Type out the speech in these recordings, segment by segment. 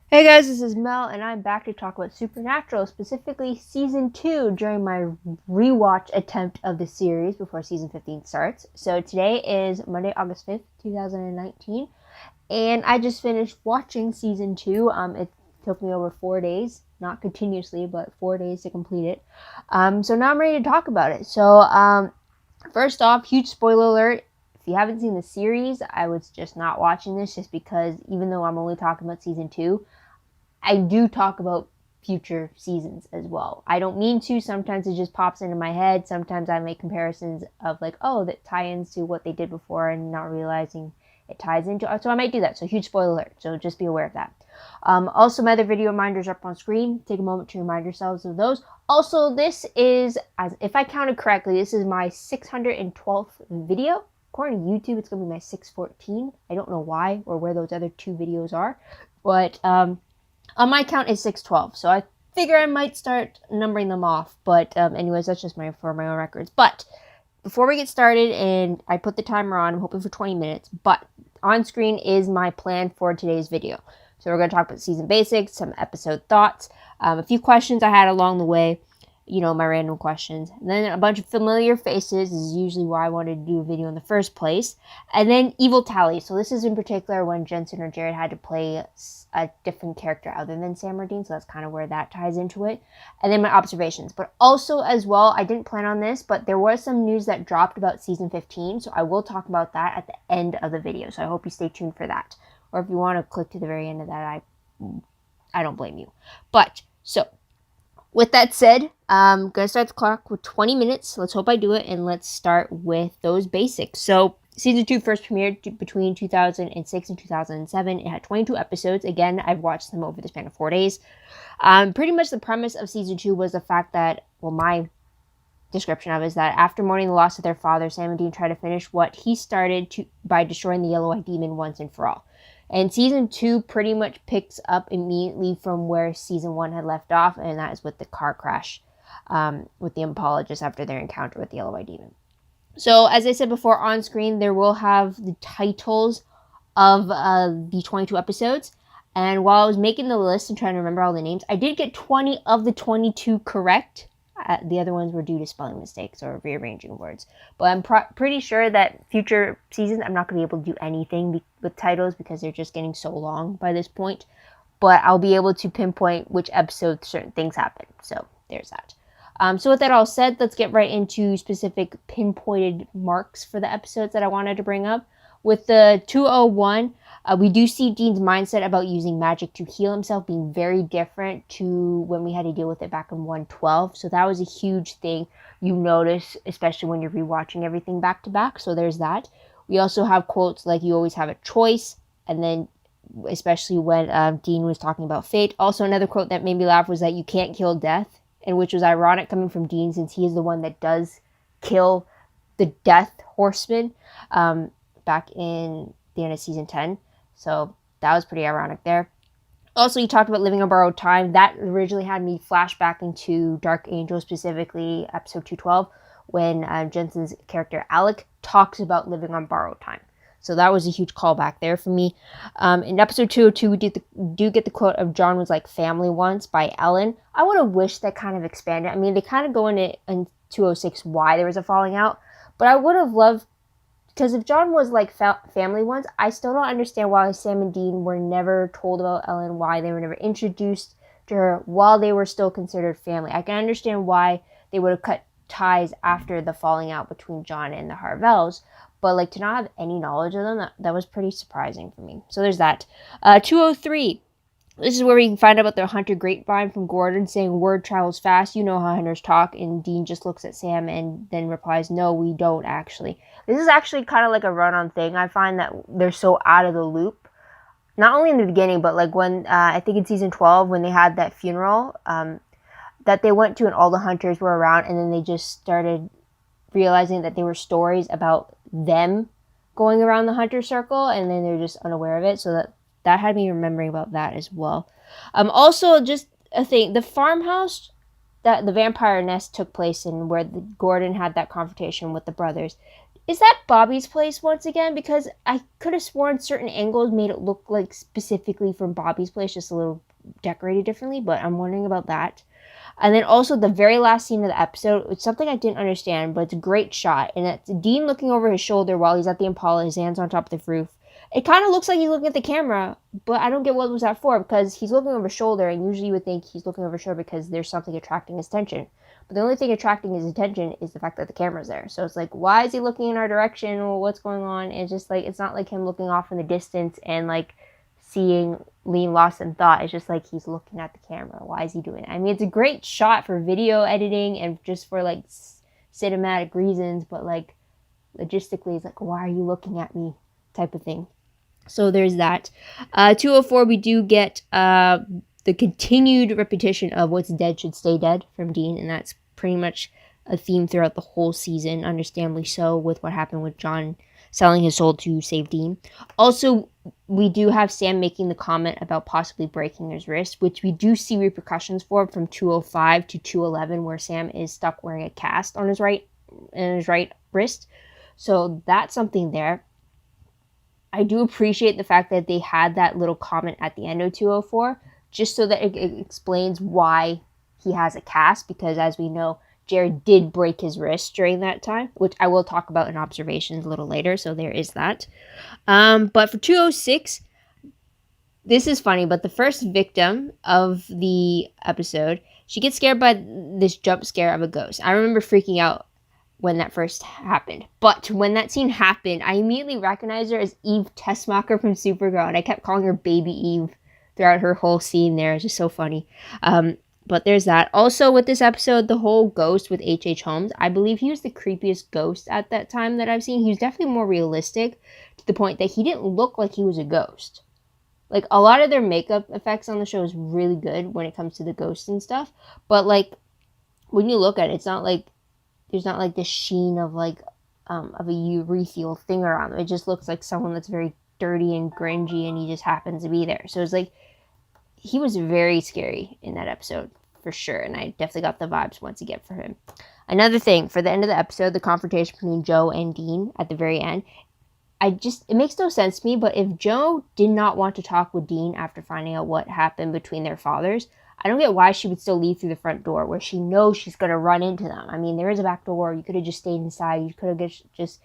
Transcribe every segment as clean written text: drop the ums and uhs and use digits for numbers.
Hey guys, this is Mel, and I'm back to talk about Supernatural, specifically Season 2, during my rewatch attempt of the series before Season 15 starts. So today is Monday, August 5th, 2019, and I just finished watching Season 2. It took me over 4 days, not continuously, but 4 days to complete it. So now I'm ready to talk about it. First off, huge spoiler alert. If you haven't seen the series, I was just not watching this just because even though I'm only talking about Season 2, I do talk about future seasons as well. I don't mean to. Sometimes it just pops into my head. Sometimes I make comparisons of like, oh, that tie-ins to what they did before and not realizing it ties into it. So I might do that. So huge spoiler alert. So just be aware of that. Also, my other video reminders are up on screen. Take a moment to remind yourselves of those. Also, this is, as if I counted correctly, this is my 612th video. According to YouTube, it's going to be my 614. I don't know why or where those other two videos are. But on my count is 612, so I figure I might start numbering them off. But anyways, that's just for my own records. But before we get started, and I put the timer on, I'm hoping for 20 minutes. But on screen is my plan for today's video. So we're going to talk about season basics, some episode thoughts, a few questions I had along the way, my random questions. And then a bunch of familiar faces is usually why I wanted to do a video in the first place. And then evil tally. So this is in particular when Jensen or Jared had to play a different character other than Sam or Dean. So that's kind of where that ties into it. And then my observations. But also as well, I didn't plan on this, but there was some news that dropped about season 15. So I will talk about that at the end of the video. So I hope you stay tuned for that. Or if you want to click to the very end of that, I don't blame you. But so with that said, I'm going to start the clock with 20 minutes. Let's hope I do it, and let's start with those basics. So, Season 2 first premiered between 2006 and 2007. It had 22 episodes. Again, I've watched them over the span of 4 days. Pretty much the premise of Season 2 was the fact that, well, my description of it is that after mourning the loss of their father, Sam and Dean try to finish what he started by destroying the Yellow-Eyed Demon once and for all. And season 2 pretty much picks up immediately from where season 1 had left off, and that is with the car crash with the Impala just after their encounter with the Yellow-Eyed Demon. So, as I said before, on screen there will have the titles of the 22 episodes. And while I was making the list and trying to remember all the names, I did get 20 of the 22 correct. The other ones were due to spelling mistakes or rearranging words. But I'm pretty sure that future seasons, I'm not going to be able to do anything with titles because they're just getting so long by this point. But I'll be able to pinpoint which episode certain things happen. So there's that. So with that all said, let's get right into specific pinpointed marks for the episodes that I wanted to bring up. With the 201, we do see Dean's mindset about using magic to heal himself being very different to when we had to deal with it back in 112. So that was a huge thing you notice, especially when you're rewatching everything back to back. So there's that. We also have quotes like, "You always have a choice," and then especially when Dean was talking about fate. Also, another quote that made me laugh was that "You can't kill death," and which was ironic coming from Dean since he is the one that does kill the Death Horseman back in the end of season 10. So that was pretty ironic there. Also, you talked about living on borrowed time. That originally had me flash back into Dark Angel, specifically episode 212, when Jensen's character Alec talks about living on borrowed time. So that was a huge callback there for me. In episode 202, we do get the quote of "John was like family once" by Ellen. I would have wished that kind of expanded. I mean, they kind of go into in 206 why there was a falling out, but I would have loved, because if John was like family once, I still don't understand why Sam and Dean were never told about Ellen, why they were never introduced to her while they were still considered family. I can understand why they would have cut ties after the falling out between John and the Harvells, but like to not have any knowledge of them, that was pretty surprising for me. So there's that. 203. This is where we can find out about the hunter grapevine from Gordon saying word travels fast. You know how hunters talk. And Dean just looks at Sam and then replies, "No, we don't actually." This is actually kind of like a run-on thing. I find that they're so out of the loop. Not only in the beginning, but like when, I think in season 12, when they had that funeral that they went to and all the hunters were around, and then they just started realizing that they were stories about them going around the hunter circle, and then they're just unaware of it. So that had me remembering about that as well. Also, just a thing, the farmhouse that the vampire nest took place in, where Gordon had that confrontation with the brothers. is that Bobby's place once again? Because I could have sworn certain angles made it look like specifically from Bobby's place, just a little decorated differently, but I'm wondering about that. And then also the very last scene of the episode, it's something I didn't understand, but it's a great shot. And it's Dean looking over his shoulder while he's at the Impala, his hands on top of the roof. It kind of looks like he's looking at the camera, but I don't get what was that for, because he's looking over his shoulder, and usually you would think he's looking over his shoulder because there's something attracting his attention. But the only thing attracting his attention is the fact that the camera's there. So it's like, why is he looking in our direction? Or what's going on? It's just like, it's not like him looking off in the distance and like seeing Liam lost in thought. It's just like he's looking at the camera. Why is he doing it? I mean, it's a great shot for video editing and just for like cinematic reasons, but like logistically, it's like, why are you looking at me? Type of thing. So there's that. 204, we do get the continued repetition of what's dead should stay dead from Dean, and that's pretty much a theme throughout the whole season, understandably so, with what happened with John selling his soul to save Dean. Also, we do have Sam making the comment about possibly breaking his wrist, which we do see repercussions for from 205 to 211, where Sam is stuck wearing a cast on his right wrist. So that's something there. I do appreciate the fact that they had that little comment at the end of 204, just so that it explains why he has a cast, because as we know, Jared did break his wrist during that time, which I will talk about in observations a little later, so there is that. But for 206, this is funny, but the first victim of the episode, she gets scared by this jump scare of a ghost. I remember freaking out when that first happened. But when that scene happened, I immediately recognized her as Eve Tessmacher from Supergirl, and I kept calling her Baby Eve throughout her whole scene there. It's just so funny. But there's that. Also, with this episode, the whole ghost with H.H. Holmes, I believe he was the creepiest ghost at that time that I've seen. He was definitely more realistic to the point that he didn't look like he was a ghost. Like, a lot of their makeup effects on the show is really good when it comes to the ghosts and stuff. But, like, when you look at it, it's not like there's not like this sheen of like of a urethral thing around them. It just looks like someone that's very dirty and grungy, and he just happens to be there. So it's like he was very scary in that episode for sure, and I definitely got the vibes once again for him. Another thing for the end of the episode, the confrontation between Joe and Dean at the very end. It makes no sense to me, but if Joe did not want to talk with Dean after finding out what happened between their fathers, I don't get why she would still leave through the front door where she knows she's going to run into them. I mean, there is a back door. You could have just stayed inside. You could have just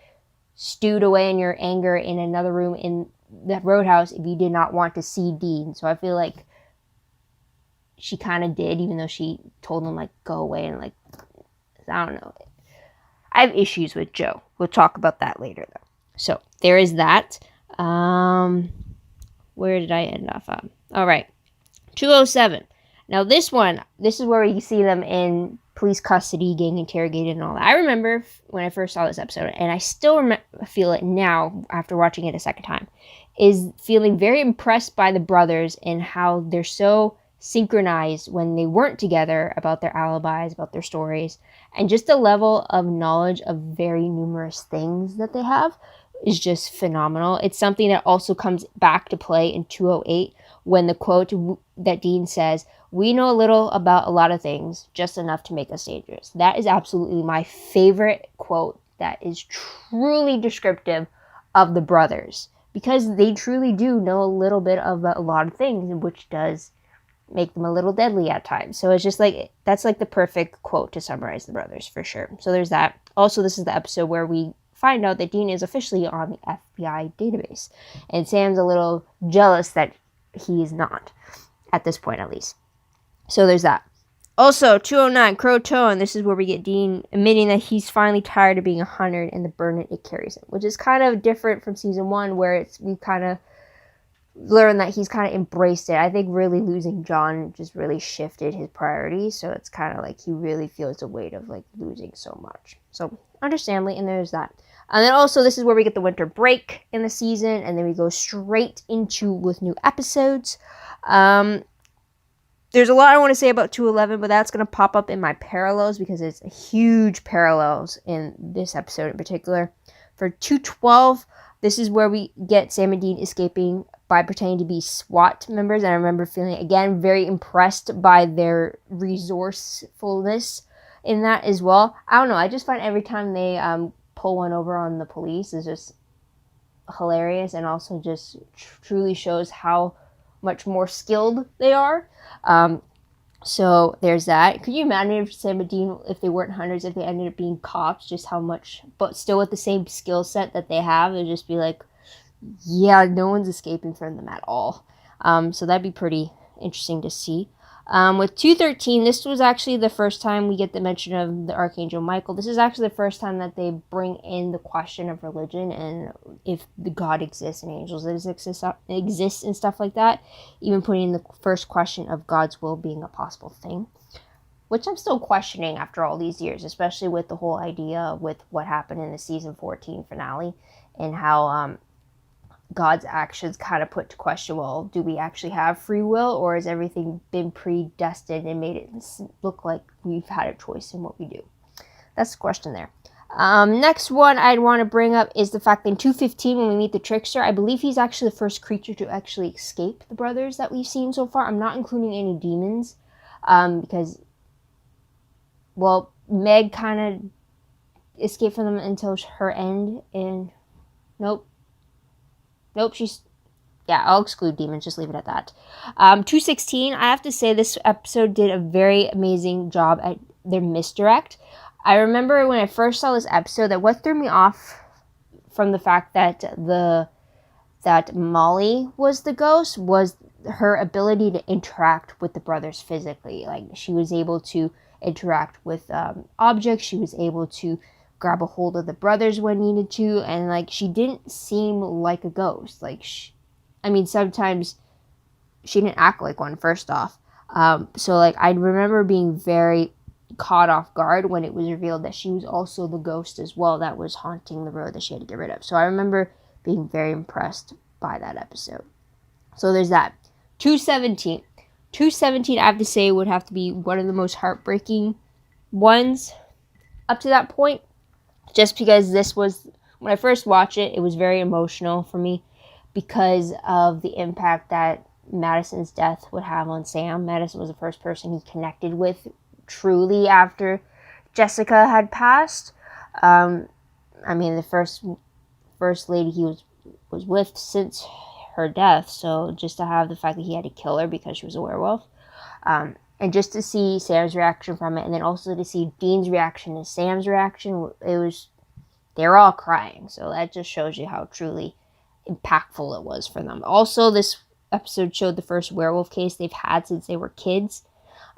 stewed away in your anger in another room in the roadhouse if you did not want to see Dean. So I feel like she kind of did, even though she told him, like, go away and, like, I don't know. I have issues with Joe. We'll talk about that later, though. So there is that. Where did I end off on? All right. 207. Now this is where you see them in police custody, getting interrogated and all that. I remember when I first saw this episode, and I still feel it now after watching it a second time, is feeling very impressed by the brothers and how they're so synchronized when they weren't together about their alibis, about their stories, and just the level of knowledge of very numerous things that they have is just phenomenal. It's something that also comes back to play in 208 when the quote that Dean says, "We know a little about a lot of things, just enough to make us dangerous." That is absolutely my favorite quote that is truly descriptive of the brothers, because they truly do know a little bit about a lot of things, which does make them a little deadly at times. So it's just like, that's like the perfect quote to summarize the brothers for sure. So there's that. Also, this is the episode where we find out that Dean is officially on the FBI database, and Sam's a little jealous that he is not, at this point at least. So there's that. Also, 209, Crow and this is where we get Dean admitting that he's finally tired of being a hunter and the burden it carries him, which is kind of different from season 1, where we kind of learned that he's kind of embraced it. I think really losing John just really shifted his priorities, so it's kind of like he really feels the weight of like losing so much. So understandably, and there's that. And then also, this is where we get the winter break in the season, and then we go straight into with new episodes. There's a lot I want to say about 211, but that's going to pop up in my parallels because it's huge parallels in this episode in particular. For 212, this is where we get Sam and Dean escaping by pretending to be SWAT members, and I remember feeling, again, very impressed by their resourcefulness in that as well. I don't know, I just find every time they pull one over on the police is just hilarious, and also just truly shows how much more skilled they are. So there's that. Could you imagine if Sam and Dean, if they weren't hunters, if they ended up being cops, just how much, but still with the same skill set that they have, it'd just be like, yeah, no one's escaping from them at all. So that'd be pretty interesting to see. With 213, this was actually the first time we get the mention of the Archangel Michael. This is actually the first time that they bring in the question of religion and if the God exists and angels exist and stuff like that. Even putting in the first question of God's will being a possible thing, which I'm still questioning after all these years, especially with the whole idea with what happened in the season 14 finale and how God's actions kind of put to question, well, do we actually have free will, or has everything been predestined and made it look like we've had a choice in what we do? That's the question there. Next one I'd want to bring up is the fact that in 215, when we meet the trickster, I believe he's actually the first creature to actually escape the brothers that we've seen so far. I'm not including any demons, because, well, Meg kind of escaped from them until her end, and nope, I'll exclude demons, just leave it at that. 216, I have to say this episode did a very amazing job at their misdirect. I remember when I first saw this episode that what threw me off from the fact that that Molly was the ghost was her ability to interact with the brothers physically. Like, she was able to interact with objects, she was able to grab a hold of the brothers when needed to, and like, she didn't seem like a ghost. Like, sometimes she didn't act like one, first off. So like, I remember being very caught off guard when it was revealed that she was also the ghost as well that was haunting the road that she had to get rid of. So I remember being very impressed by that episode. So there's that. 217, I have to say, would have to be one of the most heartbreaking ones up to that point. Just because this was, when I first watched it, it was very emotional for me because of the impact that Madison's death would have on Sam. Madison was the first person he connected with truly after Jessica had passed. The first lady he was with since her death. So just to have the fact that he had to kill her because she was a werewolf. And just to see Sam's reaction from it, and then also to see Dean's reaction to Sam's reaction, they were all crying. So that just shows you how truly impactful it was for them. Also, this episode showed the first werewolf case they've had since they were kids.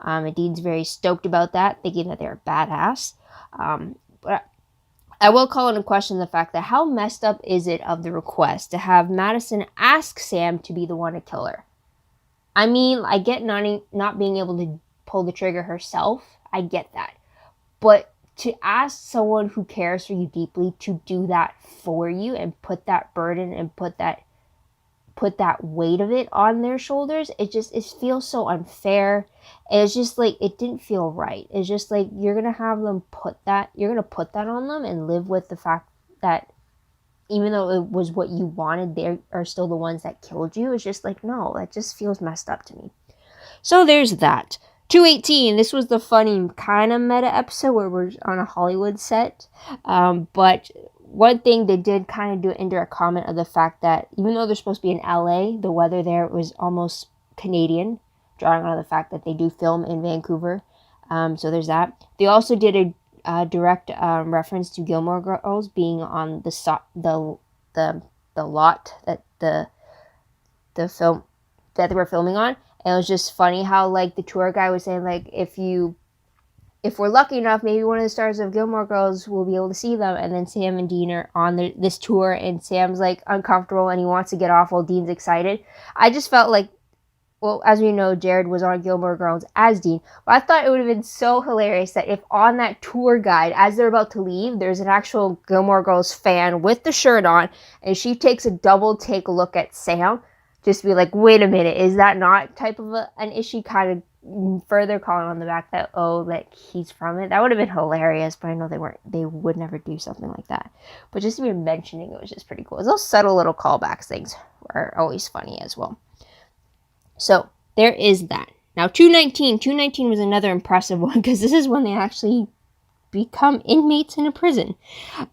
And Dean's very stoked about that, thinking that they're badass. But I will call into question the fact that how messed up is it of the request to have Madison ask Sam to be the one to kill her? I get not being able to pull the trigger herself. I get that. But to ask someone who cares for you deeply to do that for you and put that burden and put that weight of it on their shoulders, it feels so unfair. It's just like, it didn't feel right. It's just like, you're going to have them put that on them and live with the fact that even though it was what you wanted, they are still the ones that killed you. It's just like, no, that just feels messed up to me. So there's that. 218, this was the funny kind of meta episode where we're on a Hollywood set. But one thing they did kind of do an indirect comment of the fact that even though they're supposed to be in LA, the weather there was almost Canadian, drawing on the fact that they do film in Vancouver. So there's that. They also did a direct reference to Gilmore Girls being on the lot that the film that they were filming on. And it was just funny how, like, the tour guy was saying, like, if we're lucky enough, maybe one of the stars of Gilmore Girls will be able to see them. And then Sam and Dean are on this tour, and Sam's like uncomfortable and he wants to get off while Dean's excited. I just felt like, well, as we know, Jared was on Gilmore Girls as Dean. But I thought it would have been so hilarious that if on that tour guide, as they're about to leave, there's an actual Gilmore Girls fan with the shirt on, and she takes a double take look at Sam, just to be like, wait a minute, is that not type of an issue? Kind of further calling on the back that, like, he's from it. That would have been hilarious, but I know they would never do something like that. But just even mentioning it was just pretty cool. Those subtle little callbacks things are always funny as well. So there is that. Now 219 was another impressive one, because this is when they actually become inmates in a prison.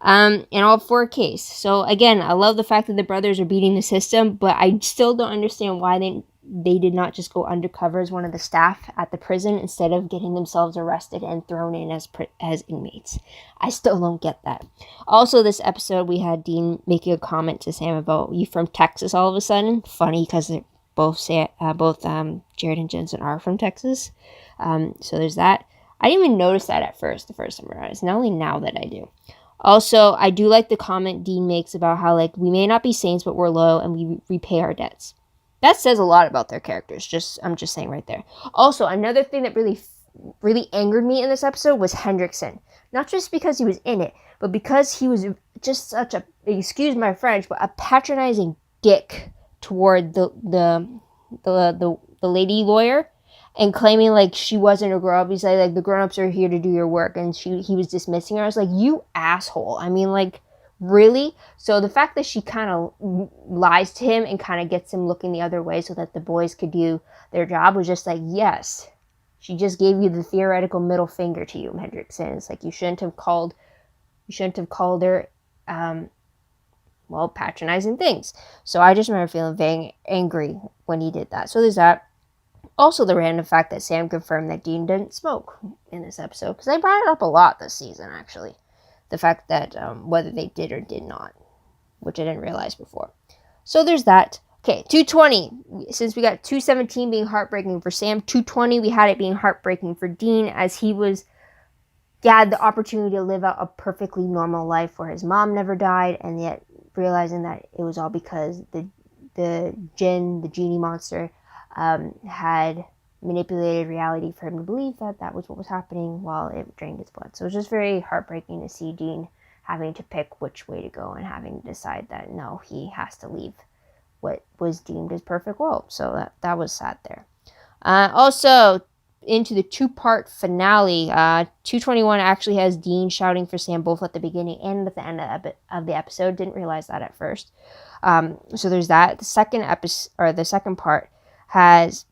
And all for a case. So again, I love the fact that the brothers are beating the system, but I still don't understand why they did not just go undercover as one of the staff at the prison instead of getting themselves arrested and thrown in as inmates. I still don't get that. Also, this episode, we had Dean making a comment to Sam about, you from Texas all of a sudden? Funny, because both Jared and Jensen are from Texas. So there's that. I didn't even notice that at first, the first time around. It's not only now that I do. Also, I do like the comment Dean makes about how, like, we may not be saints, but we're loyal and we repay our debts. That says a lot about their characters. I'm just saying right there. Also, another thing that really angered me in this episode was Hendrickson. Not just because he was in it, but because he was just such a, excuse my French, but a patronizing dick toward the lady lawyer, and claiming like she wasn't a grown-up. He's like the grown-ups are here to do your work, and he was dismissing her. I was like, you asshole. I mean, like, really? So the fact that she kind of lies to him and kind of gets him looking the other way so that the boys could do their job was just like, yes, she just gave you the theoretical middle finger to you, Hendrickson. It's like you shouldn't have called her patronizing things. So I just remember feeling very angry when he did that. So there's that. Also, the random fact that Sam confirmed that Dean didn't smoke in this episode, because they brought it up a lot this season, actually. The fact that whether they did or did not, which I didn't realize before. So there's that. Okay, 220. Since we got 217 being heartbreaking for Sam, 220 we had it being heartbreaking for Dean, as he had the opportunity to live out a perfectly normal life where his mom never died, and yet realizing that it was all because the genie monster, had manipulated reality for him to believe that was what was happening while it drained his blood. So it was just very heartbreaking to see Dean having to pick which way to go and having to decide that no, he has to leave what was deemed his perfect world. So that was sad there. Also, into the two-part finale, 221 actually has Dean shouting for Sam both at the beginning and at the end of the episode. Didn't realize that at first. So there's that. The second part has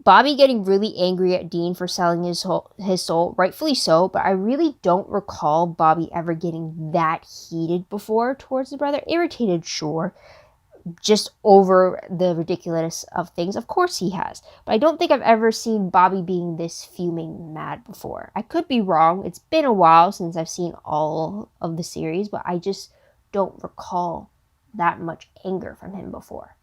Bobby getting really angry at Dean for selling his soul, rightfully so, but I really don't recall Bobby ever getting that heated before towards the brother. Irritated, sure, just over the ridiculousness of things. Of course he has, but I don't think I've ever seen Bobby being this fuming mad before. I could be wrong. It's been a while since I've seen all of the series, but I just don't recall that much anger from him before.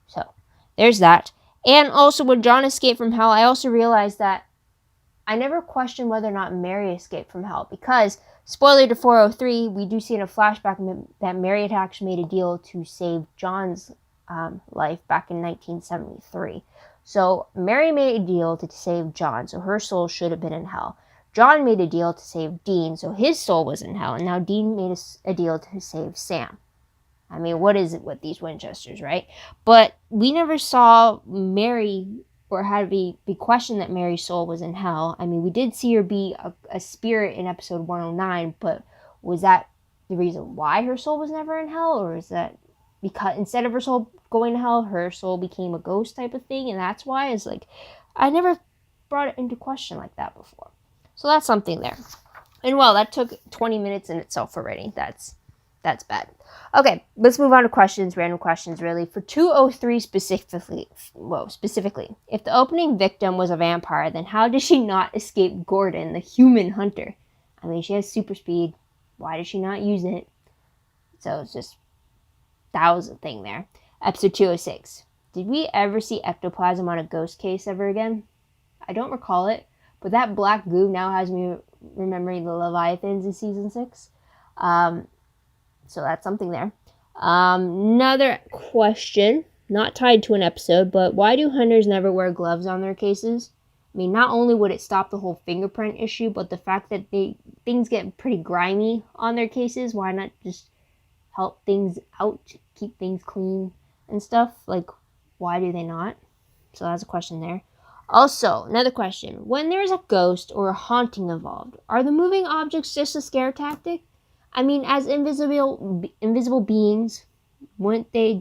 So there's that. And also, when John escaped from hell, I also realized that I never questioned whether or not Mary escaped from hell, because, spoiler to 403, we do see in a flashback that Mary had actually made a deal to save John's life back in 1973. So Mary made a deal to save John, so her soul should have been in hell. John made a deal to save Dean, so his soul was in hell, and now Dean made a deal to save Sam. I mean, what is it with these Winchesters, right? But we never saw Mary, or had to be questioned that Mary's soul was in hell. I mean, we did see her be a spirit in episode 109, but was that the reason why her soul was never in hell? Or is that because instead of her soul going to hell, her soul became a ghost type of thing, and that's why? It's like, I never brought it into question like that before. So that's something there. And well, that took 20 minutes in itself already. That's bad. Okay, let's move on to questions, random questions really. For 203 specifically, if the opening victim was a vampire, then how did she not escape Gordon, the human hunter? I mean, she has super speed. Why did she not use it? So it's just, that was a thing there. Episode 206. Did we ever see ectoplasm on a ghost case ever again? I don't recall it, but that black goo now has me remembering the Leviathans in season 6. So that's something there. Another question, not tied to an episode, but why do hunters never wear gloves on their cases? I mean, not only would it stop the whole fingerprint issue, but the fact that things get pretty grimy on their cases, why not just help things out, keep things clean and stuff? Like, why do they not? So that's a question there. Also, another question. When there's a ghost or a haunting involved, are the moving objects just a scare tactic? I mean, as invisible beings, wouldn't they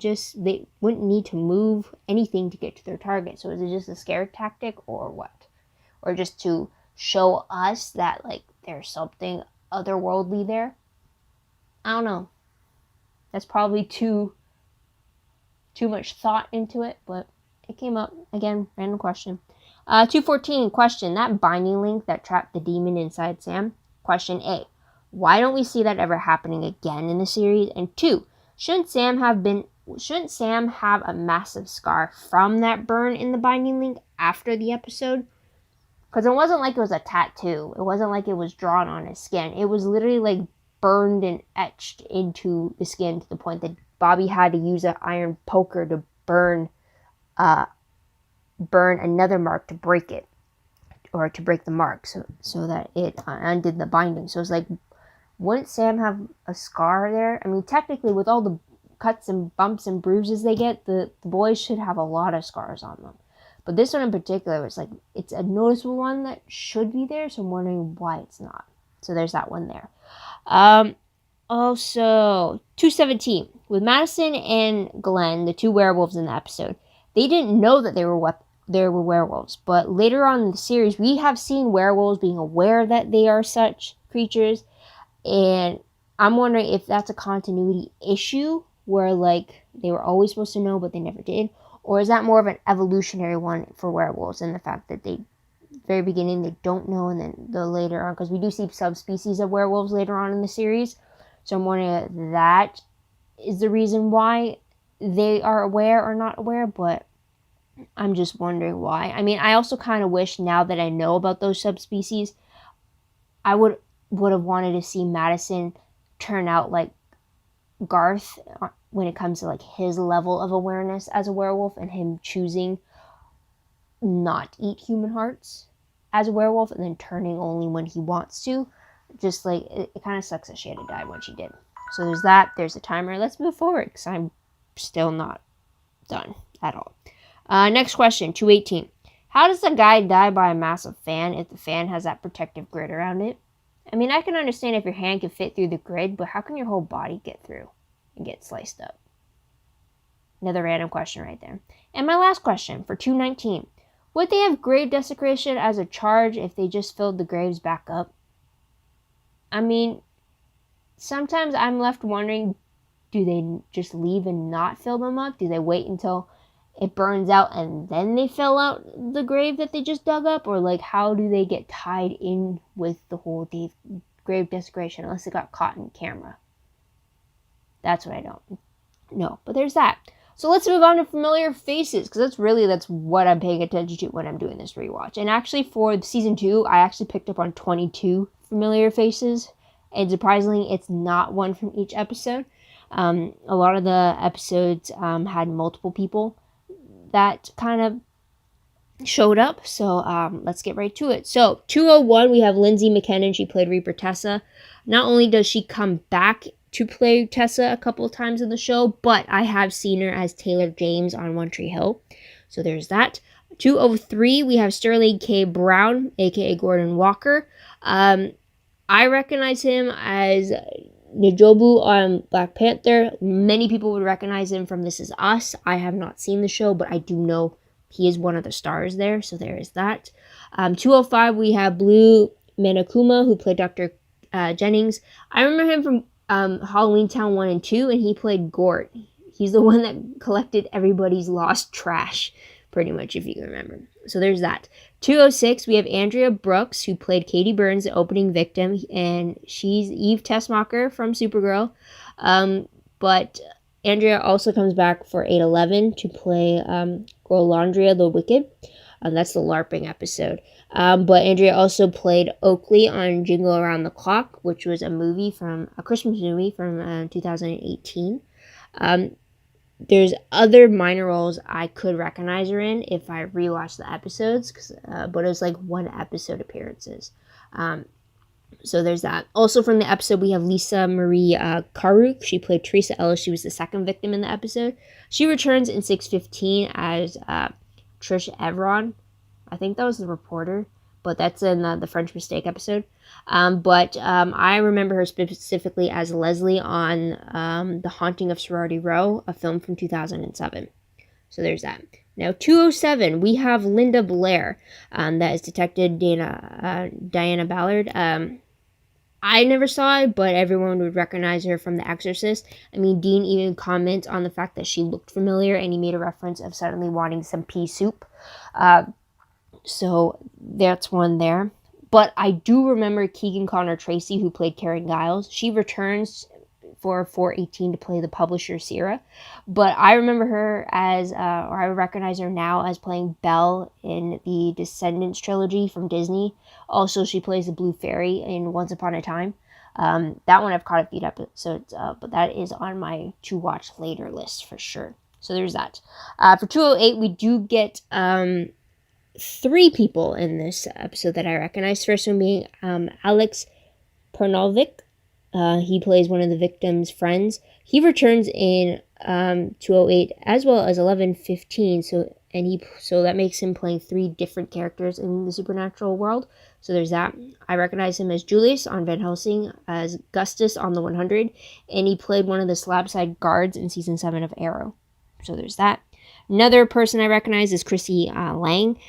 wouldn't need to move anything to get to their target? So is it just a scare tactic or what? Or just to show us that, like, there's something otherworldly there. I don't know. That's probably too much thought into it, but it came up. Again, random question. 214 question. That binding link that trapped the demon inside Sam. Question A. Why don't we see that ever happening again in the series? And 2. Shouldn't Sam have a massive scar from that burn in the binding link after the episode? Because it wasn't like it was a tattoo. It wasn't like it was drawn on his skin. It was literally like burned and etched into the skin to the point that Bobby had to use an iron poker to burn another mark to break it, or to break the mark, so that it undid the binding. So it's like, wouldn't Sam have a scar there? I mean, technically, with all the cuts and bumps and bruises they get, the boys should have a lot of scars on them. But this one in particular, it's a noticeable one that should be there, so I'm wondering why it's not. So there's that one there. Also, 217. With Madison and Glenn, the 2 werewolves in the episode, they didn't know that they were werewolves. But later on in the series, we have seen werewolves being aware that they are such creatures. And I'm wondering if that's a continuity issue where, like, they were always supposed to know, but they never did. Or is that more of an evolutionary one for werewolves, and the fact that they, very beginning, they don't know, and then the later on, because we do see subspecies of werewolves later on in the series. So I'm wondering if that is the reason why they are aware or not aware, but I'm just wondering why. I mean, I also kind of wish, now that I know about those subspecies, I would have wanted to see Madison turn out like Garth when it comes to like his level of awareness as a werewolf, and him choosing not eat human hearts as a werewolf and then turning only when he wants to. Just like, it kind of sucks that she had to die when she did. So there's that. There's the timer. Let's move forward, because I'm still not done at all. Next question, 218. How does a guy die by a massive fan if the fan has that protective grid around it? I mean, I can understand if your hand can fit through the grid, but how can your whole body get through and get sliced up? Another random question right there. And my last question for 219. Would they have grave desecration as a charge if they just filled the graves back up? I mean, sometimes I'm left wondering, do they just leave and not fill them up? Do they wait until it burns out and then they fill out the grave that they just dug up? Or like, how do they get tied in with the whole grave desecration unless it got caught in camera? That's what I don't know. But there's that. So let's move on to familiar faces, because that's what I'm paying attention to when I'm doing this rewatch. And actually for season 2, I actually picked up on 22 familiar faces, and surprisingly, it's not one from each episode. A lot of the episodes had multiple people that kind of showed up, so let's get right to it. So 201, we have Lindsay McKinnon. She played Reaper Tessa. Not only does she come back to play Tessa a couple of times in the show, but I have seen her as Taylor James on One Tree Hill, so there's that. 203, we have Sterling K. Brown, aka Gordon Walker. I recognize him as N'Jobu on Black Panther. Many people would recognize him from This Is Us. I have not seen the show, but I do know he is one of the stars there, so there is that. 205, we have Blue Manakuma, who played Dr. Jennings. I remember him from Halloween Town 1 and 2, and he played Gort. He's the one that collected everybody's lost trash, pretty much, if you can remember. So there's that. 206, we have Andrea Brooks, who played Katie Burns, the opening victim, and she's Eve Tessmacher from Supergirl. But Andrea also comes back for 811 to play Grolandria the Wicked. That's the LARPing episode. But Andrea also played Oakley on Jingle Around the Clock, which was a Christmas movie from 2018. There's other minor roles I could recognize her in if I rewatch the episodes, but it was like one episode appearances. So there's that. Also from the episode, we have Lisa Marie Karuk. She played Teresa Ellis. She was the second victim in the episode. She returns in 615 as Trish Evron. I think that was the reporter, but that's in the French Mistake episode. But I remember her specifically as Leslie on The Haunting of Sorority Row, a film from 2007. So there's that. Now, 207, we have Linda Blair. That is Detective Diana Ballard. I never saw it, but everyone would recognize her from The Exorcist. I mean, Dean even comments on the fact that she looked familiar, and he made a reference of suddenly wanting some pea soup. Uh, so that's one there. But I do remember Keegan Connor Tracy, who played Karen Giles. She returns for 418 to play the publisher Sierra. But I remember her as, or I recognize her now as playing Belle in the Descendants trilogy from Disney. Also, she plays the Blue Fairy in Once Upon a Time. That one I've caught a few episodes of, but that is on my to watch later list for sure. So there's that. For 208, we do get 3 people in this episode that I recognize. First one being Alex Pernovic. He plays one of the victim's friends. He returns in 208 as well as 1115. So that makes him playing 3 different characters in the supernatural world. So there's that. I recognize him as Julius on Van Helsing, as Gustus on the 100, and he played one of the slabside guards in season 7 of Arrow. So there's that. Another person I recognize is Chrissy Lang.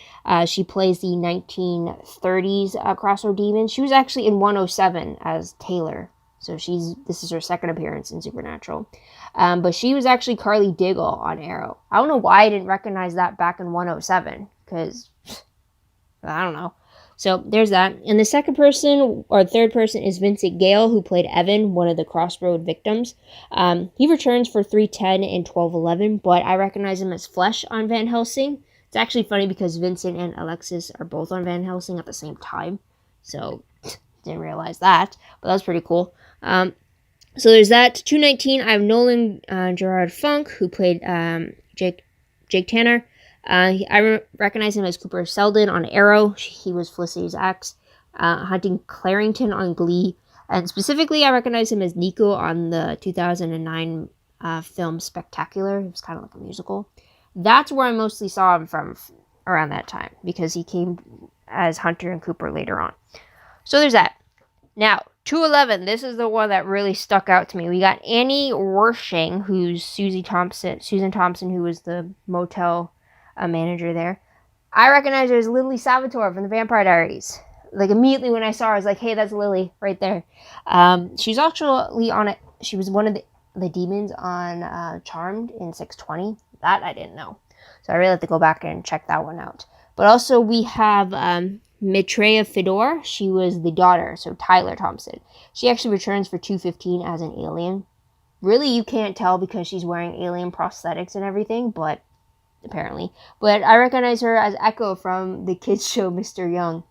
She plays the 1930s Crossroad Demon. She was actually in 107 as Taylor. So this is her second appearance in Supernatural. But she was actually Carly Diggle on Arrow. I don't know why I didn't recognize that back in 107, because I don't know. So there's that. And the second person, or third person, is Vincent Gale, who played Evan, one of the Crossroad victims. He returns for 310 and 1211, but I recognize him as Flesh on Van Helsing. It's actually funny because Vincent and Alexis are both on Van Helsing at the same time. So didn't realize that, but that was pretty cool. So there's that. 219, I have Nolan Gerard Funk, who played Jake Tanner. I recognize him as Cooper Selden on Arrow. He was Felicity's ex. Hunting Clarington on Glee. And specifically, I recognize him as Nico on the 2009 film Spectacular. It was kind of like a musical. That's where I mostly saw him from around that time, because he came as Hunter and Cooper later on. So there's that. Now, 211, this is the one that really stuck out to me. We got Annie Wershing, who's Susan Thompson, who was the motel manager there. I recognize her as Lily Salvatore from the Vampire Diaries. Like, immediately when I saw her, I was like, hey, that's Lily right there. She's actually she was one of the demons on Charmed in 620. That I didn't know. So I really have to go back and check that one out. But also we have Maitreya Fedor. She was the daughter, so Tyler Thompson. She actually returns for 215 as an alien. Really, you can't tell because she's wearing alien prosthetics and everything, but apparently. But I recognize her as Echo from the kids show Mr. Young.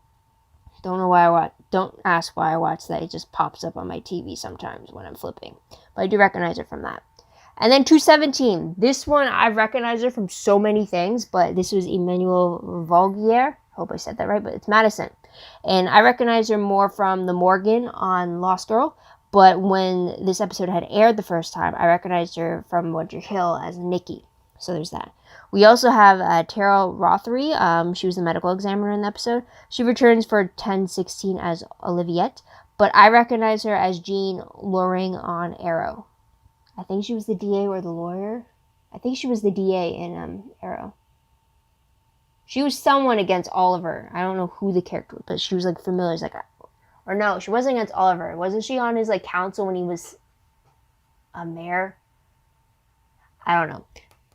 Don't know why don't ask why I watch that. It just pops up on my TV sometimes when I'm flipping. But I do recognize her from that. And then 217. This one, I recognize her from so many things, but this was Emmanuel Vaugier. Hope I said that right, but it's Madison. And I recognize her more from the Morgan on Lost Girl, but when this episode had aired the first time, I recognized her from Woodger Hill as Nikki. So there's that. We also have Tara Rothery. She was the medical examiner in the episode. She returns for 1016 as Oliviette, but I recognize her as Jean Loring on Arrow. I think she was the DA or the lawyer. I think she was the DA in Arrow. She was someone against Oliver. I don't know who the character was, but she was like familiar. Like, or no, she wasn't against Oliver. Wasn't she on his like council when he was a mayor? I don't know,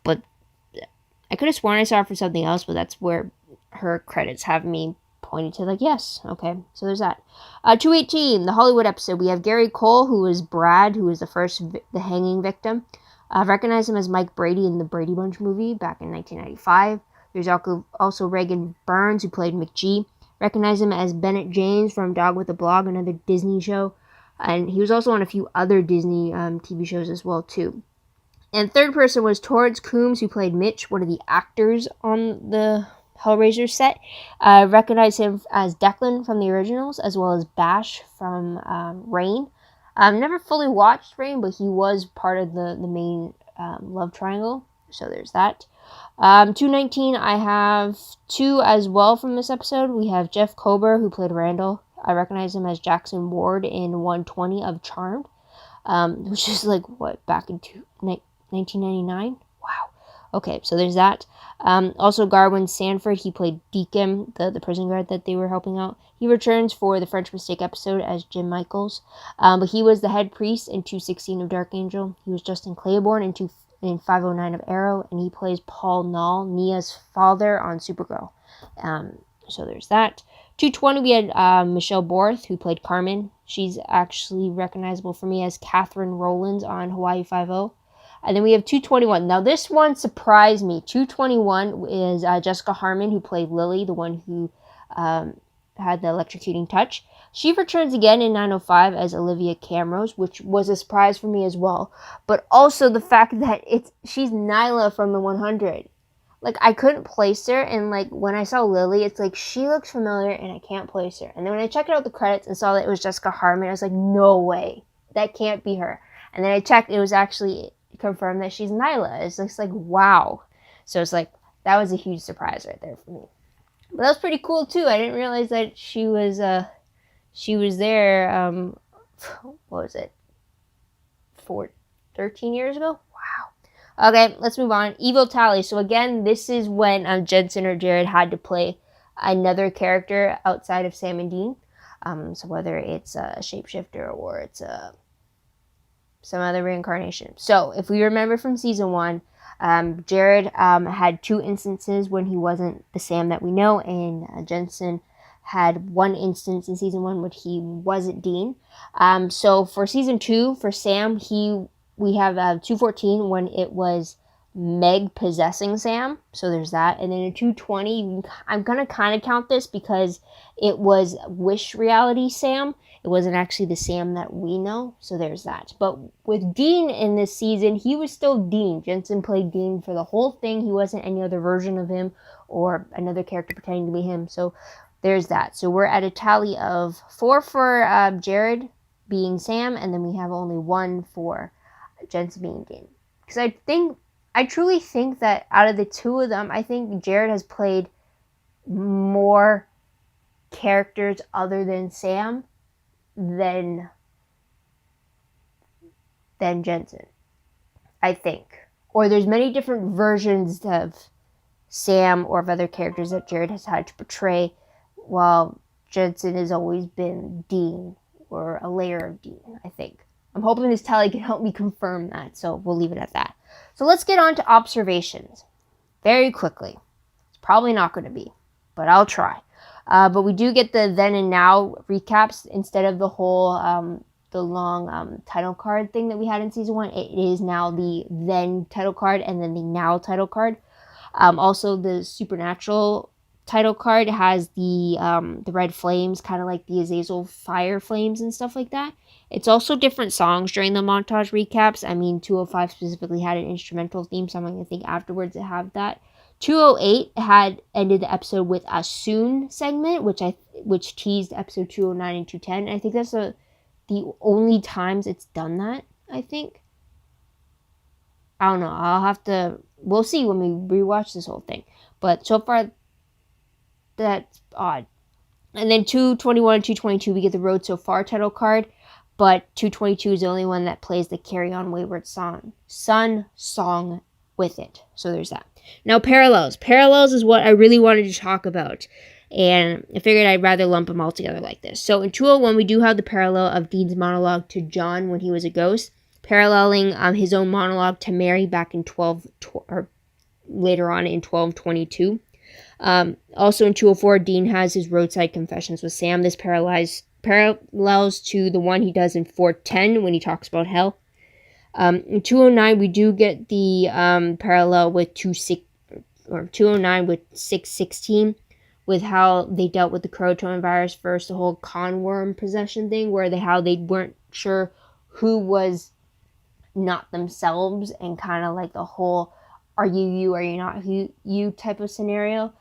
but I could have sworn I saw her for something else. But that's where her credits have me pointed to. Like, yes, okay. So there's that. 218, the Hollywood episode. We have Gary Cole, who is Brad, who was the hanging victim. I recognize him as Mike Brady in the Brady Bunch movie back in 1995. There's also Reagan Burns, who played McGee. Recognize him as Bennett James from Dog with a Blog, another Disney show. And he was also on a few other Disney TV shows as well, too. And third person was Torrance Coombs, who played Mitch, one of the actors on the Hellraiser set. Recognize him as Declan from the originals, as well as Bash from Rain. I've never fully watched Rain, but he was part of the main love triangle. So there's that. 219, I have 2 as well from this episode. We have Jeff Kober, who played Randall. I recognize him as Jackson Ward in 120 of Charmed, which is like, what, back in 1999? Wow. Okay, so there's that. Also, Garwin Sanford, he played Deacon, the prison guard that they were helping out. He returns for the French Mistake episode as Jim Michaels. But he was the head priest in 216 of Dark Angel. He was Justin Claiborne in 509 of Arrow, and he plays Paul Nall, Nia's father on Supergirl. So there's that. 220, we had Michelle Borth, who played Carmen. She's actually recognizable for me as Catherine Rowlands on Hawaii Five-0. And then we have 221. Now, this one surprised me. 221 is Jessica Harmon, who played Lily, the one who had the electrocuting touch. She returns again in 905 as Olivia Camrose, which was a surprise for me as well. But also the fact that she's Nyla from the 100. Like, I couldn't place her, and, like, when I saw Lily, it's like, she looks familiar, and I can't place her. And then when I checked out the credits and saw that it was Jessica Harmon, I was like, no way. That can't be her. And then I checked, it was actually confirmed that she's Nyla. It's just like, wow. So it's like, that was a huge surprise right there for me. But that was pretty cool too. I didn't realize that she was there, what was it, 13 years ago? Wow. Okay, let's move on. Evil Tally. So again, this is when Jensen or Jared had to play another character outside of Sam and Dean. So whether it's a shapeshifter or it's some other reincarnation. So, if we remember from season 1, Jared had 2 instances when he wasn't the Sam that we know, and Jensen had 1 instance in season 1 when he wasn't Dean. So, for season 2, for Sam, we have 214 when it was Meg possessing Sam. So, there's that. And then in 220, I'm going to kind of count this because it was Wish Reality Sam. It wasn't actually the Sam that we know, so there's that. But with Dean in this season, he was still Dean. Jensen played Dean for the whole thing. He wasn't any other version of him or another character pretending to be him. So there's that. So we're at a tally of 4 for Jared being Sam, and then we have only 1 for Jensen being Dean. Because I truly think that out of the 2 of them, I think Jared has played more characters other than Sam than Jensen, I think. Or there's many different versions of Sam or of other characters that Jared has had to portray, while Jensen has always been Dean, or a layer of Dean, I think. I'm hoping this tally can help me confirm that, so we'll leave it at that. So let's get on to observations. Very quickly. It's probably not going to be, but I'll try. But we do get the then and now recaps instead of the whole, the long title card thing that we had in season 1. It is now the then title card and then the now title card. Also, the Supernatural title card has the red flames, kind of like the Azazel fire flames and stuff like that. It's also different songs during the montage recaps. I mean, 205 specifically had an instrumental theme, so I'm going to think afterwards to have that. 208 had ended the episode with a soon segment, which teased episode 209 and 210. I think that's the only times it's done that, I think. I don't know. We'll see when we rewatch this whole thing. But so far, that's odd. And then 221 and 222, we get the Road So Far title card. But 222 is the only one that plays the Carry On Wayward Son song with it. So there's that. Now, parallels. Parallels is what I really wanted to talk about. And I figured I'd rather lump them all together like this. So in 201, we do have the parallel of Dean's monologue to John when he was a ghost, paralleling his own monologue to Mary back in later on in 1222. Also in 204, Dean has his roadside confessions with Sam. This parallels to the one he does in 410 when he talks about hell. In 209, we do get the parallel with 209 with 616, with how they dealt with the Croatoan virus first, the whole conworm possession thing, where how they weren't sure who was not themselves, and kind of like the whole are you, are you not you type of scenario.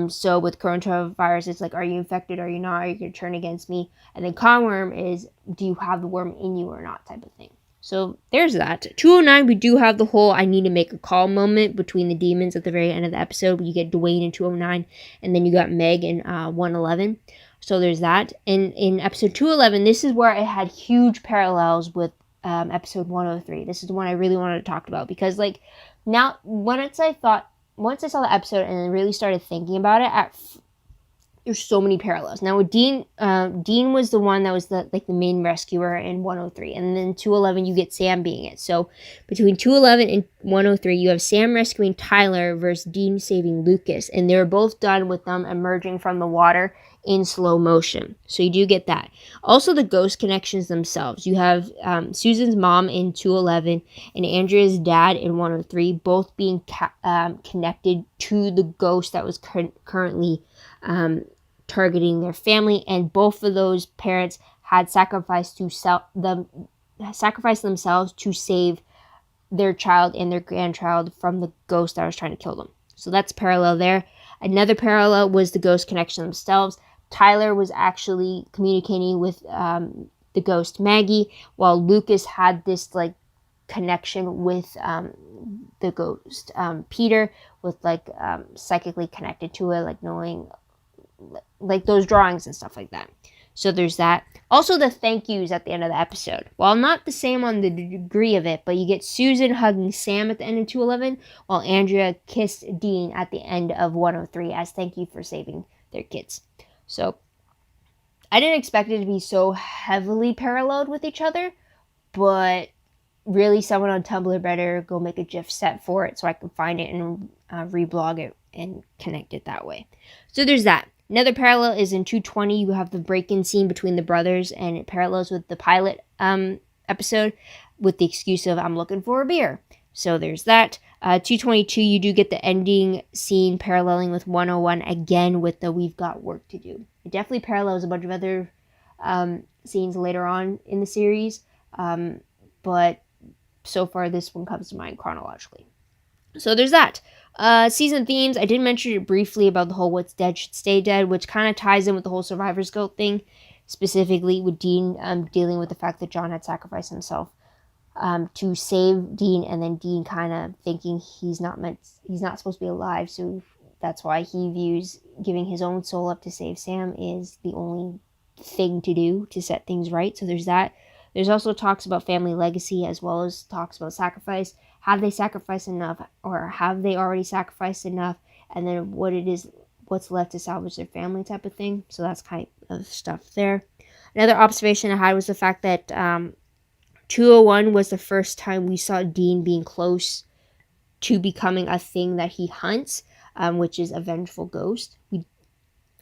So with coronavirus, it's like, are you infected, are you not, are you going to turn against me? And then conworm is, do you have the worm in you or not type of thing. So there's that. 209, we do have the whole I need to make a call moment between the demons at the very end of the episode. You get Dwayne in 209, and then you got Meg in 111. So there's that. And in episode 211, this is where it had huge parallels with episode 103. This is the one I really wanted to talk about, because like Now, once I saw the episode and really started thinking about it, there's so many parallels. Now with Dean, Dean was the one that was the main rescuer in 103, and then 211 you get Sam being it. So between 211 and 103, you have Sam rescuing Tyler versus Dean saving Lucas, and they were both done with them emerging from the water in slow motion. So you do get that. Also, the ghost connections themselves. You have Susan's mom in 211 and Andrea's dad in 103, both being connected to the ghost that was currently targeting their family, and both of those parents had sacrificed themselves to save their child and their grandchild from the ghost that was trying to kill them. So that's parallel there. Another parallel was the ghost connection themselves. Tyler was actually communicating with the ghost Maggie, while Lucas had this connection with the ghost Peter, with psychically connected to it, knowing those drawings and stuff like that. So there's that. Also, the thank yous at the end of the episode. While not the same on the degree of it, but you get Susan hugging Sam at the end of 211, while Andrea kissed Dean at the end of 103 as thank you for saving their kids. So I didn't expect it to be so heavily paralleled with each other, but really someone on Tumblr better go make a GIF set for it so I can find it and reblog it and connect it that way. So there's that. Another parallel is in 220, you have the break-in scene between the brothers, and it parallels with the pilot episode with the excuse of, I'm looking for a beer. So there's that. 222, you do get the ending scene paralleling with 101, again with the we've got work to do. It definitely parallels a bunch of other scenes later on in the series, but so far this one comes to mind chronologically. So there's that. Season themes, I did mention it briefly about the whole what's dead should stay dead, which kind of ties in with the whole survivor's guilt thing, specifically with Dean dealing with the fact that John had sacrificed himself to save Dean, and then Dean kind of thinking he's not supposed to be alive, so that's why he views giving his own soul up to save Sam is the only thing to do to set things right. So there's that. There's also talks about family legacy, as well as talks about sacrifice. Have they sacrificed enough, or have they already sacrificed enough? And then what's left to salvage their family type of thing. So that's kind of stuff there. Another observation I had was the fact that 201 was the first time we saw Dean being close to becoming a thing that he hunts, which is a vengeful ghost.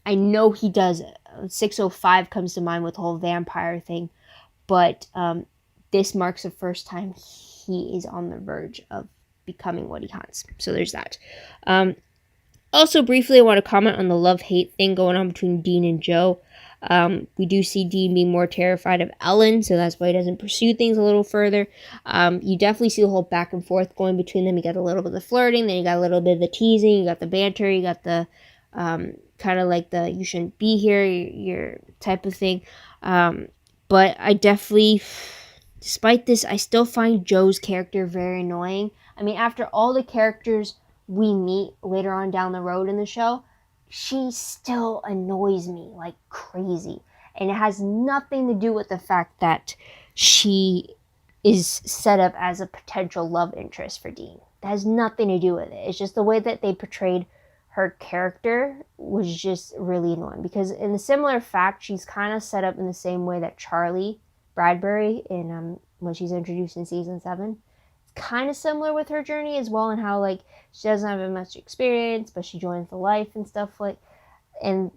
I know he does. 605 comes to mind with the whole vampire thing, but this marks the first time he is on the verge of becoming what he hunts. So there's that. Also, briefly, I want to comment on the love-hate thing going on between Dean and Joe. We do see Dean being more terrified of Ellen, so that's why he doesn't pursue things a little further. You definitely see the whole back and forth going between them. You got a little bit of the flirting, then you got a little bit of the teasing, you got the banter, you got the kind of like the you shouldn't be here, your type of thing. But I definitely, despite this, I still find Joe's character very annoying. I mean, after all the characters we meet later on down the road in the show, she still annoys me like crazy. And it has nothing to do with the fact that she is set up as a potential love interest for Dean. It has nothing to do with it. It's just the way that they portrayed her character was just really annoying. Because in a similar fact, she's kind of set up in the same way that Charlie Bradbury in when she's introduced in season 7. Kind of similar with her journey as well, and how she doesn't have much experience, but she joins the life and stuff, and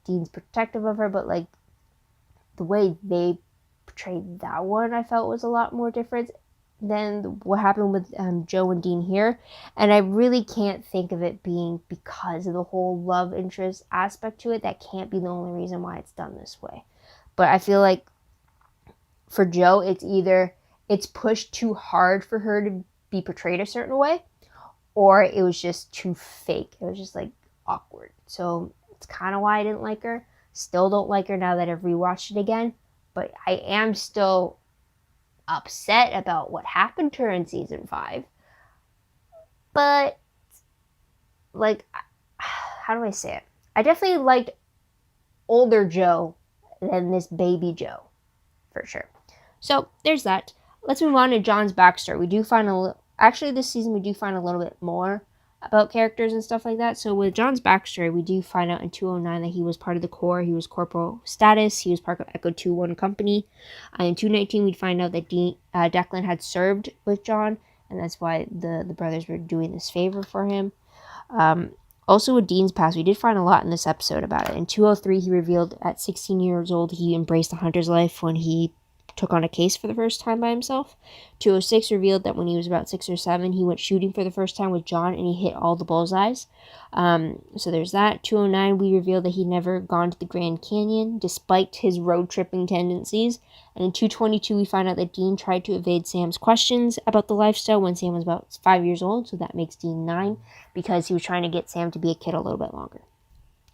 Dean's protective of her, but the way they portrayed that one I felt was a lot more different than what happened with Joe and Dean here. And I really can't think of it being because of the whole love interest aspect to it. That can't be the only reason why it's done this way. But I feel like for Joe, it's either it's pushed too hard for her to be portrayed a certain way, or it was just too fake. It was just awkward. So it's kind of why I didn't like her. Still don't like her now that I've rewatched it again, but I am still upset about what happened to her in season 5. But how do I say it? I definitely liked older Joe than this baby Joe, for sure. So there's that. Let's move on to John's backstory. We do find actually this season we do find a little bit more about characters and stuff like that. So with John's backstory, we do find out in 209 that he was part of the Corps. He was corporal status. He was part of Echo 2-1 Company. In 219, we'd find out that Declan had served with John, and that's why the brothers were doing this favor for him. Also with Dean's past, we did find a lot in this episode about it. In 203, he revealed at 16 years old, he embraced the hunter's life when he took on a case for the first time by himself. 206 revealed that when he was about 6 or 7, he went shooting for the first time with John, and he hit all the bullseyes. So there's that. 209, we revealed that he'd never gone to the Grand Canyon, despite his road tripping tendencies. And in 222, we find out that Dean tried to evade Sam's questions about the lifestyle when Sam was about 5 years old, so that makes Dean 9, because he was trying to get Sam to be a kid a little bit longer.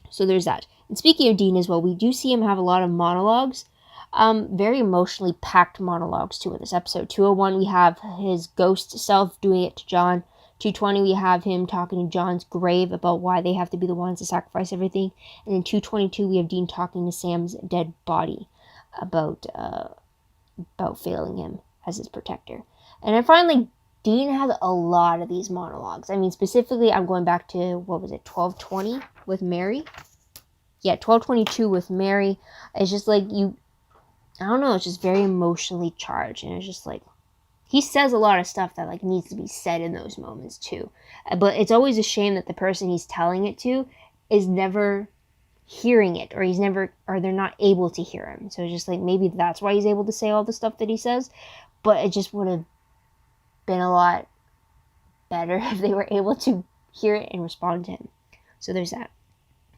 So there's that. And speaking of Dean as well, we do see him have a lot of monologues. Very emotionally packed monologues too in this episode. 201, we have his ghost self doing it to John. 220, we have him talking to John's grave about why they have to be the ones to sacrifice everything. And in 222, we have Dean talking to Sam's dead body about failing him as his protector. And then finally, Dean has a lot of these monologues. I mean, specifically, I'm going back to, 1220 with Mary? Yeah, 1222 with Mary. It's just like I don't know, it's just very emotionally charged, and it's just like, he says a lot of stuff that like needs to be said in those moments too. But it's always a shame that the person he's telling it to is never hearing it, or they're not able to hear him. So it's just like, maybe that's why he's able to say all the stuff that he says, but it just would have been a lot better if they were able to hear it and respond to him. So there's that.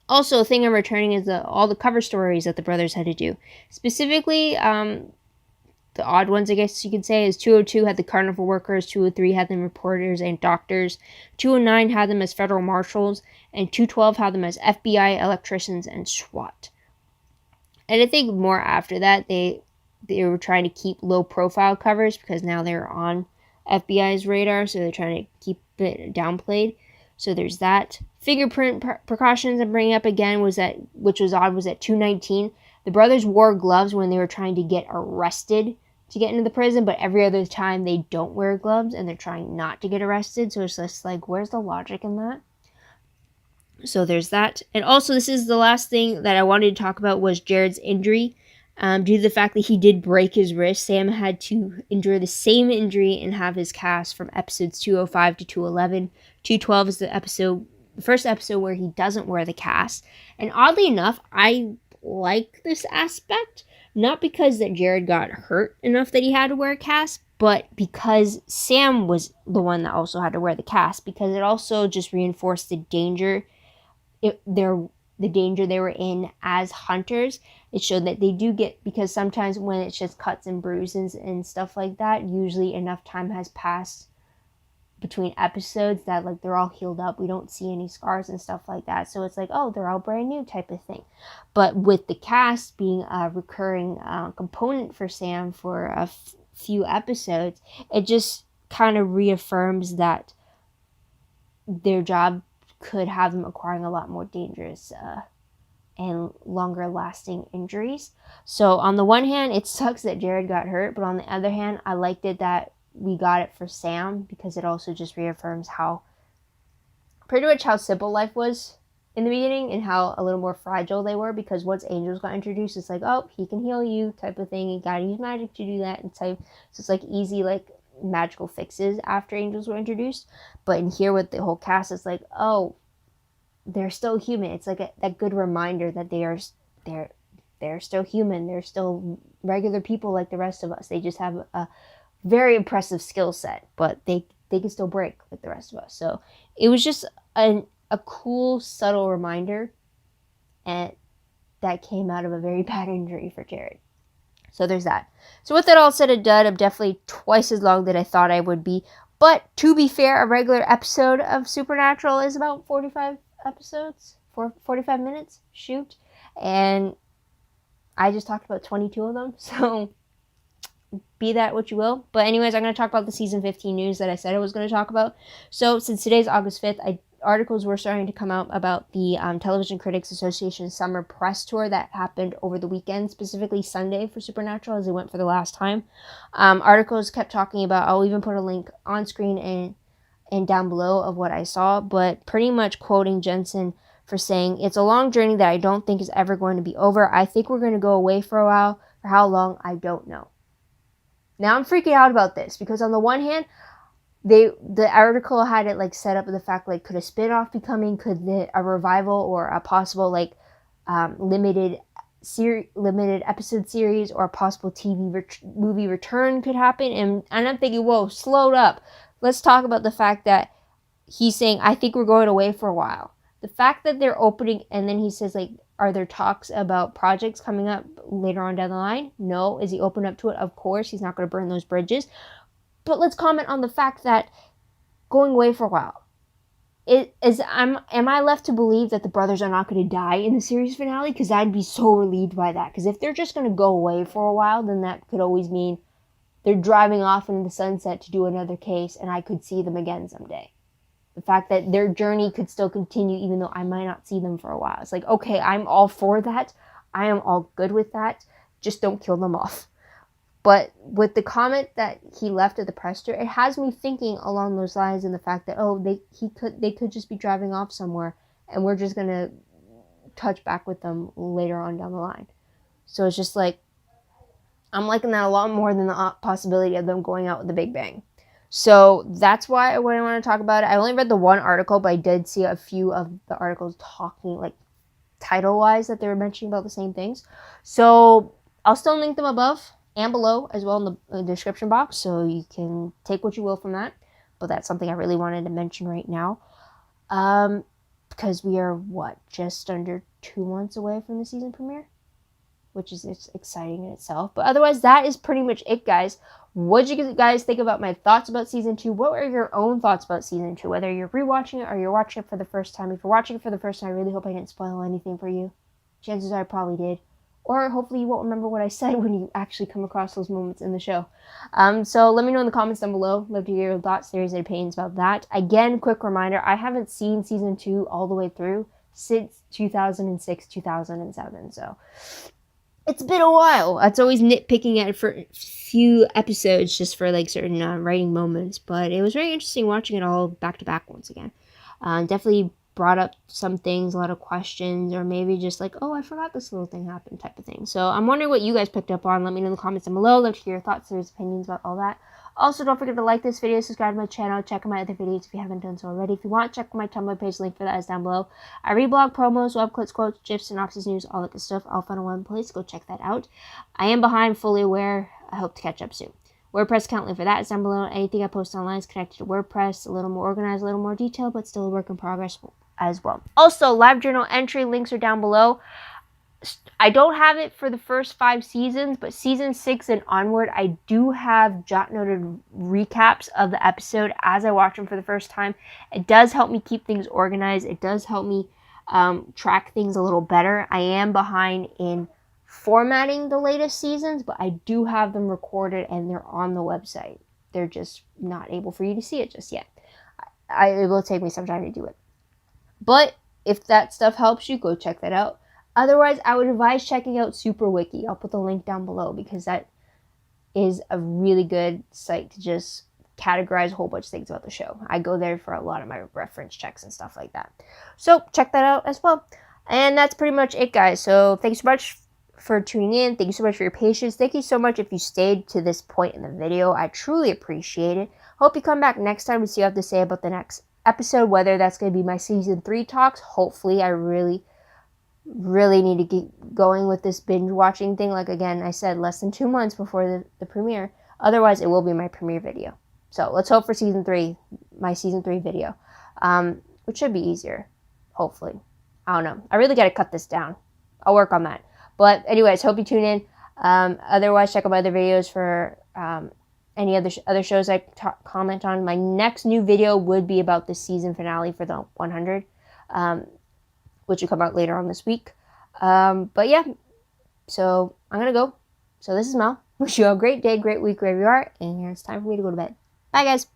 Also, a thing I'm returning is all the cover stories that the brothers had to do. Specifically, the odd ones, I guess you could say, is 202 had the carnival workers, 203 had them reporters and doctors, 209 had them as federal marshals, and 212 had them as FBI, electricians, and SWAT. And I think more after that, they were trying to keep low-profile covers because now they're on FBI's radar, so they're trying to keep it downplayed. So there's that. Fingerprint precautions I'm bringing up again which was odd, was at 219. The brothers wore gloves when they were trying to get arrested to get into the prison, but every other time they don't wear gloves and they're trying not to get arrested. So it's just like, where's the logic in that? So there's that. And also, this is the last thing that I wanted to talk about, was Jared's injury. Due to the fact that he did break his wrist, Sam had to endure the same injury and have his cast from episodes 205 to 211. 212 is the first episode where he doesn't wear the cast. And oddly enough, I like this aspect, not because that Jared got hurt enough that he had to wear a cast, but because Sam was the one that also had to wear the cast, because it also just reinforced the danger they were in as hunters. It showed that they do get, because sometimes when it's just cuts and bruises and stuff like that, usually enough time has passed between episodes that like they're all healed up. We don't see any scars and stuff like that. So it's like, oh, they're all brand new type of thing. But with the cast being a recurring component for Sam for a few episodes, it just kind of reaffirms that their job could have them acquiring a lot more dangerous and longer lasting injuries. So on the one hand, it sucks that Jared got hurt, but on the other hand, I liked it that we got it for Sam, because it also just reaffirms pretty much how simple life was in the beginning and how a little more fragile they were, because once Angels got introduced, it's like, oh, he can heal you type of thing. You gotta use magic to do that and type. So it's like easy, like magical fixes after Angels were introduced. But in here with the whole cast, it's like, oh, they're still human. It's like that good reminder that they're still human. They're still regular people like the rest of us. They just have a very impressive skill set, but they can still break like the rest of us. So it was just a cool, subtle reminder, and that came out of a very bad injury for Jared. So there's that. So with that all said and done, I'm definitely twice as long that I thought I would be. But to be fair, a regular episode of Supernatural is about 45 episodes, 45 minutes, shoot. And I just talked about 22 of them, so be that what you will. But anyways, I'm going to talk about the season 15 news that I said I was going to talk about. So since today's August 5th, articles were starting to come out about the Television Critics Association summer press tour that happened over the weekend, specifically Sunday for Supernatural, as they went for the last time. Articles kept talking about, I'll even put a link on screen and down below of what I saw, but pretty much quoting Jensen for saying, it's a long journey that I don't think is ever going to be over. I think we're going to go away for a while. For how long, I don't know. Now I'm freaking out about this because on the one hand, the article had it like set up with the fact like, could a spin-off be coming? Could a revival or a possible like limited episode series or a possible movie return could happen? And I'm thinking, whoa, slowed up. Let's talk about the fact that he's saying, I think we're going away for a while. The fact that they're opening, and then he says like, are there talks about projects coming up later on down the line? No. Is he open up to it? Of course. He's not going to burn those bridges. But let's comment on the fact that going away for a while. Am I left to believe that the brothers are not going to die in the series finale? Because I'd be so relieved by that. Because if they're just going to go away for a while, then that could always mean they're driving off into the sunset to do another case, and I could see them again someday. The fact that their journey could still continue even though I might not see them for a while. It's like, okay, I'm all for that. I am all good with that. Just don't kill them off. But with the comment that he left at the press tour, it has me thinking along those lines, and the fact that, oh, they could just be driving off somewhere and we're just going to touch back with them later on down the line. So it's just like, I'm liking that a lot more than the possibility of them going out with the Big Bang. So that's why I want to talk about it. I only read the one article, but I did see a few of the articles talking, like, title-wise, that they were mentioning about the same things. So I'll still link them above and below as well in the description box, so you can take what you will from that. But that's something I really wanted to mention right now. Because we are, just under 2 months away from the season premiere? Which is exciting in itself. But otherwise, that is pretty much it, guys. What did you guys think about my thoughts about Season 2? What were your own thoughts about Season 2? Whether you're rewatching it or you're watching it for the first time. If you're watching it for the first time, I really hope I didn't spoil anything for you. Chances are I probably did. Or hopefully you won't remember what I said when you actually come across those moments in the show. So let me know in the comments down below. Love to hear your thoughts, theories, and opinions about that. Again, quick reminder, I haven't seen Season 2 all the way through since 2006, 2007. So it's been a while. That's always nitpicking at it for a few episodes just for like certain writing moments. But it was very interesting watching it all back to back once again. Definitely brought up some things, a lot of questions, or maybe just like, oh, I forgot this little thing happened type of thing. So I'm wondering what you guys picked up on. Let me know in the comments down below. Love to hear your thoughts, theories, opinions about all that. Also, don't forget to like this video, subscribe to my channel, check out my other videos if you haven't done so already. If you want, check out my Tumblr page, link for that is down below. I read blog promos, web clips, quotes, GIFs, synopsis, news, all that good stuff, all found in one place. Go check that out. I am behind, fully aware. I hope to catch up soon. WordPress account link for that is down below. Anything I post online is connected to WordPress, a little more organized, a little more detailed, but still a work in progress as well. Also, live journal entry links are down below. I don't have it for the first 5 seasons, but season 6 and onward, I do have jot noted recaps of the episode as I watch them for the first time. It does help me keep things organized. It does help me track things a little better. I am behind in formatting the latest seasons, but I do have them recorded and they're on the website. They're just not able for you to see it just yet. It will take me some time to do it. But if that stuff helps you, go check that out. Otherwise, I would advise checking out SuperWiki. I'll put the link down below because that is a really good site to just categorize a whole bunch of things about the show. I go there for a lot of my reference checks and stuff like that. So check that out as well. And that's pretty much it, guys. So thanks so much for tuning in. Thank you so much for your patience. Thank you so much if you stayed to this point in the video. I truly appreciate it. Hope you come back next time to see what I have to say about the next episode, whether that's going to be my season 3 talks. Hopefully, I really need to get going with this binge watching thing. Like, again, I said less than 2 months before the premiere. Otherwise, it will be my premiere video. So let's hope for season 3, my season 3 video, which should be easier, hopefully. I don't know. I really got to cut this down. I'll work on that. But anyways, hope you tune in. Otherwise, check out my other videos for any other shows I comment on. My next new video would be about the season finale for the 100. Which will come out later on this week. But yeah, so I'm going to go. So this is Mel. Wish you a great day, great week, wherever you are. And it's time for me to go to bed. Bye, guys.